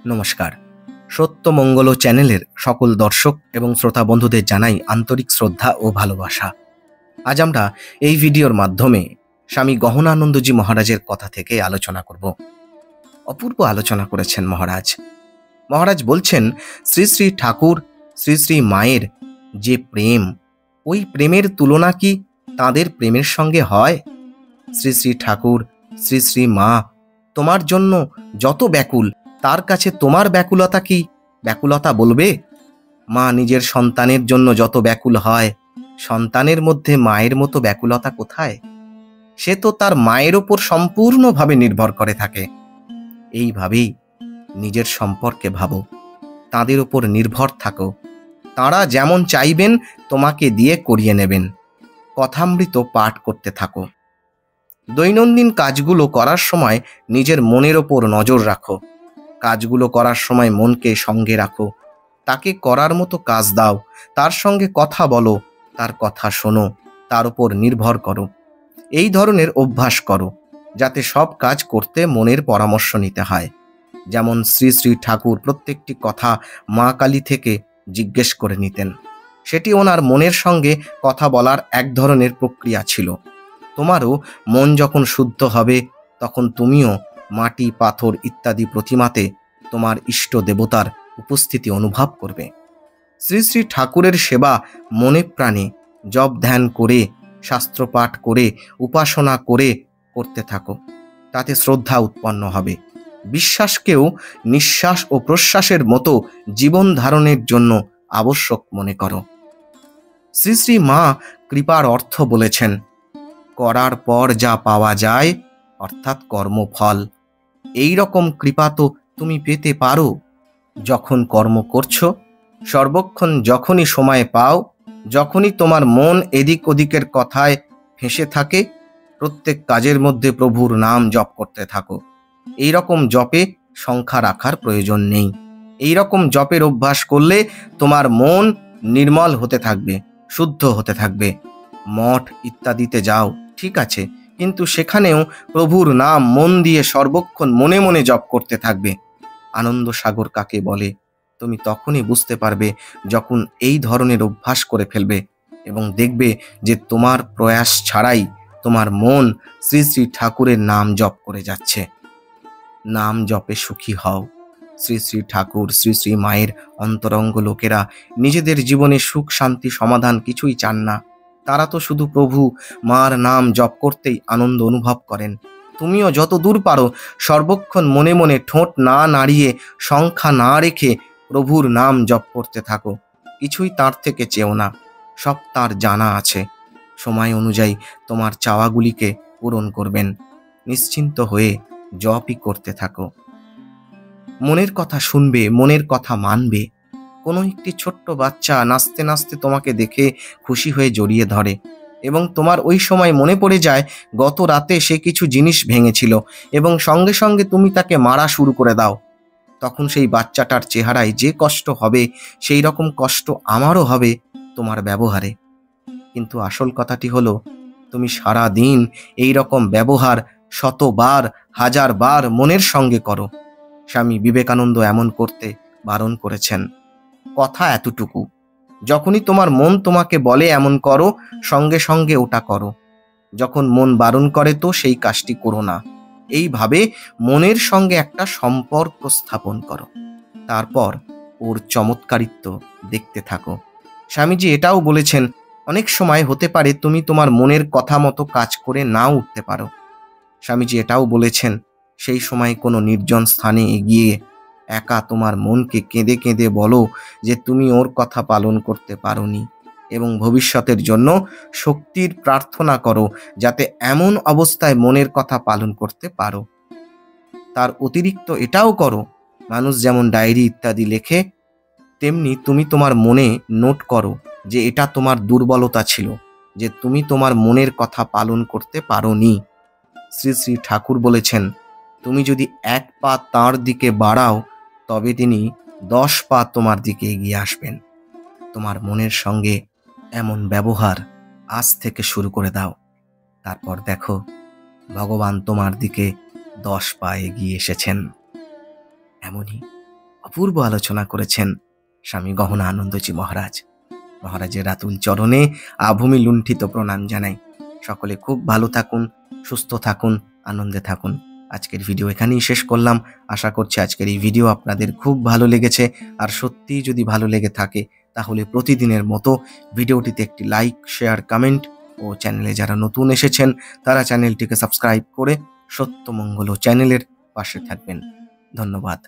নমস্কার। সত্যমঙ্গল চ্যানেলের সকল দর্শক এবং শ্রোতা বন্ধুদের জানাই আন্তরিক শ্রদ্ধা ও ভালোবাসা। আজ আমরা এই ভিডিওর মাধ্যমে স্বামী গহনানন্দজি মহারাজের কথা থেকে আলোচনা করব। অপূর্ব আলোচনা করেছেন মহারাজ। মহারাজ বলছেন, শ্রী শ্রী ঠাকুর শ্রী শ্রী মায়ের যে প্রেম, ওই প্রেমের তুলনা কি তাঁদের প্রেমের সঙ্গে হয়? শ্রী শ্রী ঠাকুর শ্রী শ্রী মা তোমার জন্য যত ব্যাকুল, তার কাছে তোমার ব্যাকুলতা কি ব্যাকুলতা বলবে? মা নিজের সন্তানের জন্য যত ব্যাকুল হয়, সন্তানের মধ্যে মায়ের মতো ব্যাকুলতা কোথায়? সে তো তার মায়ের ওপর সম্পূর্ণভাবে নির্ভর করে থাকে। এইভাবেই নিজের সম্পর্কে ভাবো, তাদের ওপর নির্ভর থাকো। তাঁরা যেমন চাইবেন তোমাকে দিয়ে করিয়ে নেবেন। কথামৃত পাঠ করতে থাকো। দৈনন্দিন কাজগুলো করার সময় নিজের মনের ওপর নজর রাখো। কাজগুলো করার সময় মনকে সঙ্গে রাখো। তাকে করার মতো কাজ দাও, তার সঙ্গে কথা বলো, তার কথা শোনো, তার উপর নির্ভর করো। এই ধরনের অভ্যাস করো, যাতে সব কাজ করতে মনের পরামর্শ নিতে হয়। যেমন শ্রী শ্রী ঠাকুর প্রত্যেকটি কথা মা কালী থেকে জিজ্ঞেস করে নিতেন। সেটি ওনার মনের সঙ্গে কথা বলার এক ধরনের প্রক্রিয়া ছিল। তোমারও মন যখন শুদ্ধ হবে, তখন তুমিও মাটি, পাথর ইত্যাদি প্রতিমাতে তোমার ইষ্ট দেবতার উপস্থিতি অনুভব করবে। শ্রী শ্রী ঠাকুরের সেবা মনে প্রাণে জপ ধ্যান করে, শাস্ত্রপাঠ করে, উপাসনা করে করতে থাকো। তাতে শ্রদ্ধা উৎপন্ন হবে। বিশ্বাসকেও নিঃশ্বাস ও প্রশ্বাসের মতো জীবন ধারণের জন্য আবশ্যক মনে করো। শ্রী শ্রী মা কৃপার অর্থ বলেছেন, করার পর যা পাওয়া যায়, অর্থাৎ কর্মফল। এই রকম কৃপা তো তুমি পেতে পারো যখন কর্ম করছো। সর্বক্ষণ যখনই সময় পাও, যখনই তোমার মন এদিক ওদিকের কথায় ফেঁসে থাকে, প্রত্যেক কাজের মধ্যে প্রভুর নাম জপ করতে থাকো। এই রকম জপে সংখ্যা রাখার প্রয়োজন নেই। এই রকম জপের অভ্যাস করলে তোমার মন নির্মল হতে থাকবে, শুদ্ধ হতে থাকবে। মঠ ইত্যাদিতে যাও, ঠিক আছে, কিন্তু সেখানেও প্রভুর নাম মন দিয়ে সর্বক্ষণ মনে মনে জপ করতে থাকবে। আনন্দ সাগর কাকে বলে তুমি তখনই বুঝতে পারবে, যখন এই ধরনের অভ্যাস করে ফেলবে এবং দেখবে যে তোমার প্রয়াস ছাড়াই তোমার মন শ্রী শ্রী ঠাকুরের নাম জপ করে যাচ্ছে। নাম জপে সুখী হও। শ্রী শ্রী ঠাকুর শ্রী শ্রী মায়ের অন্তরঙ্গ লোকেরা নিজেদের জীবনে সুখ, শান্তি, সমাধান কিছুই চান না। তারা তো শুধু প্রভু মার নাম জপ করতেই আনন্দ অনুভব করেন। তুমিও যত দূর পারো সর্বক্ষণ মনে মনে ঠোঁট না নাড়িয়ে, সংখ্যা না রেখে প্রভুর নাম জপ করতে থাকো। কিছুই তার থেকে চেও না, সব তার জানা আছে। সময় অনুযায়ী তোমার চাওয়াগুলিকে পূরণ করবেন। নিশ্চিন্ত হয়ে জপই করতে থাকো। মনের কথা শুনবে, মনের কথা মানবে। কোনো একটি ছোট্ট বাচ্চা নাচতে নাচতে তোমাকে দেখে খুশি হয়ে জড়িয়ে ধরে এবং তোমার ওই সময় মনে পড়ে যায় গত রাতে সে কিছু জিনিস ভেঙেছিল এবং সঙ্গে সঙ্গে তুমি তাকে মারা শুরু করে দাও। তখন সেই বাচ্চাটার চেহারায় যে কষ্ট হবে, সেই রকম কষ্ট আমারও হবে তোমার ব্যবহারে। কিন্তু আসল কথাটি হলো, তুমি সারা দিন এই রকম ব্যবহার শতবার, হাজারবার মনের সঙ্গে করো। স্বামী বিবেকানন্দ এমন করতে বারণ করেছেন। কথা এতটুকু, যখনই তোমার মন তোমাকে বলে এমন করো, সঙ্গে সঙ্গে ওটা করো। যখন মন বারণ করে তো সেই কাজটি করো না। এইভাবে মনের সঙ্গে একটা সম্পর্ক স্থাপন করো। তারপর ওর চমৎকারিত্ব দেখতে থাকো। স্বামীজি এটাও বলেছেন, অনেক সময় হতে পারে তুমি তোমার মনের কথা মতো কাজ করে নাও উঠতে পারো। স্বামীজি এটাও বলেছেন, সেই সময় কোনো নির্জন স্থানে এগিয়ে একা তোমার মনকে কেঁদে কেঁদে বলো যে তুমি ওর কথা পালন করতে পারোনি এবং ভবিষ্যতের জন্য শক্তির প্রার্থনা করো, যাতে এমন অবস্থায় মনের কথা পালন করতে পারো। তার অতিরিক্ত এটাও করো, মানুষ যেমন ডায়েরি ইত্যাদি লেখে, তেমনি তুমি তোমার মনে নোট করো যে এটা তোমার দুর্বলতা ছিল, যে তুমি তোমার মনের কথা পালন করতে পারোনি। শ্রী শ্রী ঠাকুর বলেছেন, তুমি যদি 1 পা তাঁর দিকে বাড়াও, তবে তিনি 10 পা তোমার দিকে এগিয়ে আসবেন। তোমার মনের সঙ্গে এমন ব্যবহার আজ থেকে শুরু করে দাও। তারপর দেখো ভগবান তোমার দিকে 10 পা এগিয়ে এসেছেন। এমনই অপূর্ব আলোচনা করেছেন স্বামী গহনা আনন্দজি মহারাজ। মহারাজের রাতুল চরণে আভূমি লুণ্ঠিত প্রণাম জানাই। সকলে খুব ভালো থাকুন, সুস্থ থাকুন, আনন্দে থাকুন। আজকের ভিডিও এখানেই শেষ করলাম। আশা করছি আজকের এই ভিডিও আপনাদের খুব ভালো লেগেছে। আর সত্যিই যদি ভালো লেগে থাকে তাহলে প্রতিদিনের মতো ভিডিওটিতে একটি লাইক, শেয়ার, কমেন্ট ও চ্যানেলে যারা নতুন এসেছেন তারা চ্যানেলটিকে সাবস্ক্রাইব করে সত্যমঙ্গল চ্যানেলের পাশে থাকবেন। ধন্যবাদ।